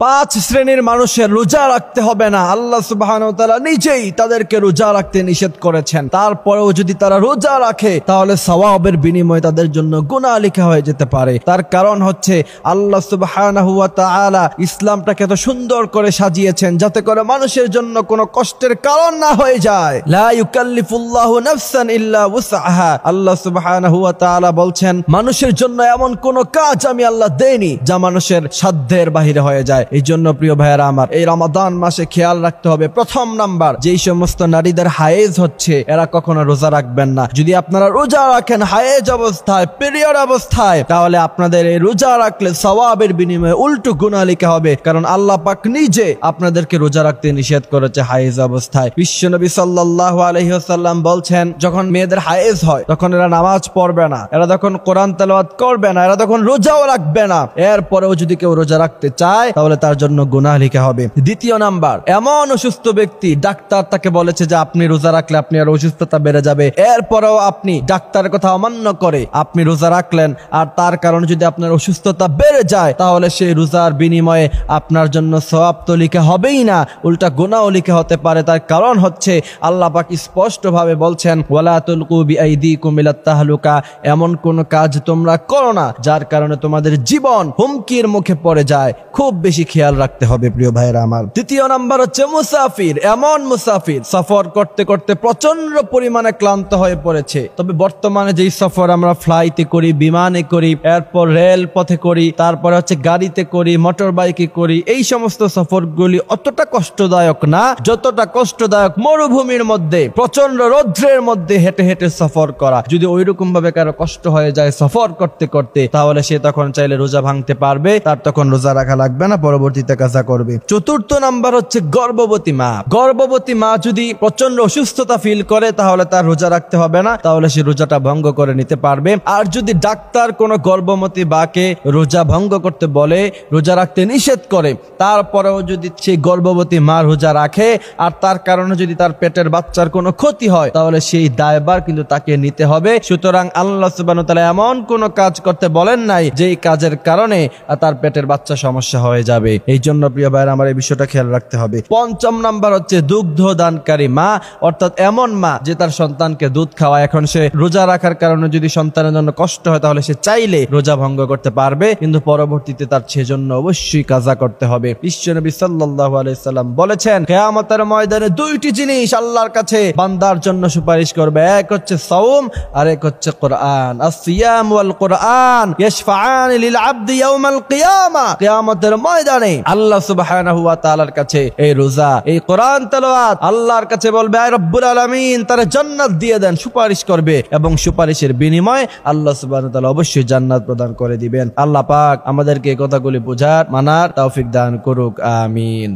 পাঁচ শ্রেণীর মানুষের রোজা রাখতে হবে না, আল্লাহ সুবহানাহু ওয়া তাআলা নিজেই তাদেরকে রোজা রাখতে নিষেধ করেছেন। তারপরেও যদি তারা রোজা রাখে তাহলে সওয়াবের বিনিময়ে তাদের জন্য গুনাহ লেখা হয়ে যেতে পারে। তার কারণ হচ্ছে আল্লাহ সুবহানাহু ওয়া তাআলা ইসলামটাকে এত সুন্দর করে সাজিয়েছেন যাতে করে মানুষের জন্য কোনো কষ্টের কারণ না হয়ে যায়। লা ইউকাল্লিফুল্লাহু নাফসান ইল্লা উসআহা। আল্লাহ সুবহানাহু ওয়া তাআলা বলছেন মানুষের জন্য এমন কোনো কাজ আমি আল্লাহ দেইনি যা মানুষের সাধ্যের বাহিরে হয়ে যায়। এই জন্য প্রিয় ভাইয়েরা আমার, এই রমাদান মাসে খেয়াল রাখতে হবে, প্রথম নাম্বার, যেই সমস্ত নারীদের হায়েজ হচ্ছে এরা কখনো রোজা রাখবেন না। যদি আপনারা রোজা রাখেন হায়েজ অবস্থায়, পিরিয়ড অবস্থায়, তাহলে আপনাদের এই রোজা রাখলে সওয়াবের বিনিময়ে উল্টো গুনাহ লেখা হবে, কারণ আল্লাহ পাক নিজে আপনাদেরকে রোজা রাখতে নিষেধ করেছে হায়েজ অবস্থায়। বিশ্বনবী সাল্লাল্লাহু আলাইহি ওয়াসাল্লাম বলছেন যখন মেয়েদের হায়েজ হয় তখন এরা নামাজ পড়বে না, এরা তখন কোরআন তেলাওয়াত করবে না, এরা তখন রোজাও রাখবে না। এরপরেও যদি কেউ রোজা রাখতে চায় তাহলে তার জন্য গুনাহ লেখা হবে। দ্বিতীয় নাম্বার, এমন অসুস্থ ব্যক্তি ডাক্তার তাকে বলেছে যে আপনি রোজা রাখলে আপনি আর অসুস্থতা বেড়ে যাবে, এরপরেও আপনি ডাক্তারের কথা অমান্য করে আপনি রোজা রাখলেন, আর তার কারণে যদি আপনার অসুস্থতা বেড়ে যায় তাহলে সেই রোজার বিনিময়ে আপনার জন্য সওয়াব তো লেখা হবেই না, উল্টা গুনাহও লেখা হতে পারে। তার কারণ হচ্ছে আল্লাহ পাক স্পষ্টভাবে বলছেন ওয়ালা তুলকু বিআইদিকুম ইলাত তাহলুকা, এমন কোন কাজ তোমরা করো না যার কারণে তোমাদের জীবন হুমকির মুখে পড়ে যায়। খুব বেশি খেয়াল রাখতে হবে প্রিয় ভাইরা আমার। তৃতীয় নাম্বার হচ্ছে মুসাফির, এমন মুসাফির সফর করতে করতে প্রচন্ড পরিমাণে ক্লান্ত হয়ে পড়েছে। তবে বর্তমানে যেই সফর আমরা ফ্লাইটে করি, বিমানে করি, এরপর রেল পথে করি, তারপরে হচ্ছে গাড়িতে করি, মোটর বাইকে করি, এই সমস্ত সফরগুলি অতটা কষ্টদায়ক না যতটা কষ্টদায়ক মরুভূমির মধ্যে প্রচন্ড রৌদ্রের মধ্যে হেঁটে হেঁটে সফর করা। যদি ওইরকম ভাবে কারো কষ্ট হয়ে যায় সফর করতে করতে তাহলে সে তখন চাইলে রোজা ভাঙতে পারবে, তার তখন রোজা রাখা লাগবে না, পরবর্তীতে কাজা করবে। চতুর্থ নাম্বার হচ্ছে গর্ভবতী মা। গর্ভবতী মা যদি প্রচন্ড অসুস্থতা ফিল করে তাহলে তার রোজা রাখতে হবে না, তাহলে সে রোজাটা ভঙ্গ করে নিতে পারবে। আর যদি ডাক্তার কোনো গর্ভবতী মাকে রোজা ভঙ্গ করতে বলে, রোজা রাখতে নিষেধ করে, তারপরেও যদি সেই গর্ভবতী মা রোজা রাখে আর তার কারণে যদি তার পেটের বাচ্চার কোনো ক্ষতি হয় তাহলে সেই দায়ভার কিন্তু তাকে নিতে হবে। সুতরাং আল্লাহ সুবহানাহু ওয়া তাআলা এমন কোনো কাজ করতে বলেন নাই যেই কাজের কারণে তার পেটের বাচ্চা সমস্যা হয়ে যাবে। এই জন্য প্রিয় ভাইরা আমার এই বিষয়টা খেয়াল রাখতে হবে। পঞ্চম নাম্বার হচ্ছে দুগ্ধ দানকারী মা, অর্থাৎ এমন মা যে তার সন্তানকে দুধ খাওয়ায়। এখন সে রোজা রাখার কারণে যদি সন্তানের জন্য কষ্ট হয় তাহলে সে চাইলে রোজা ভঙ্গ করতে পারবে, কিন্তু পরবর্তীতে তার সেজন্য অবশ্যই কাজা করতে হবে। বিশ্বনবী সাল্লাল্লাহু আলাইহি সাল্লাম বলেছেন কিয়ামতের ময়দানে দুইটি জিনিস আল্লাহর কাছে বান্দার জন্য সুপারিশ করবে, এক হচ্ছে সাওম আর এক হচ্ছে কোরআন। আসসিয়াম ওয়াল কোরআন ইয়াশফাআন লিল আবদি ইয়াউমাল কিয়ামা। কিয়ামতের ময়দানে আল্লাহ সুবহানাহু ওয়া তাআলার কাছে এই রোজা, এই কোরআন তেলাওয়াত আল্লাহর কাছে বলবে আয় রব্বুল আলামিন তারে জান্নাত দিয়ে দেন, সুপারিশ করবে, এবং সুপারিশের বিনিময়ে আল্লাহ সুবহানাহু ওয়া তাআলা অবশ্যই জান্নাত প্রদান করে দিবেন। আল্লাহ পাক আমাদেরকে এই কথাগুলি বোঝার মানার তৌফিক দান করুক, আমিন।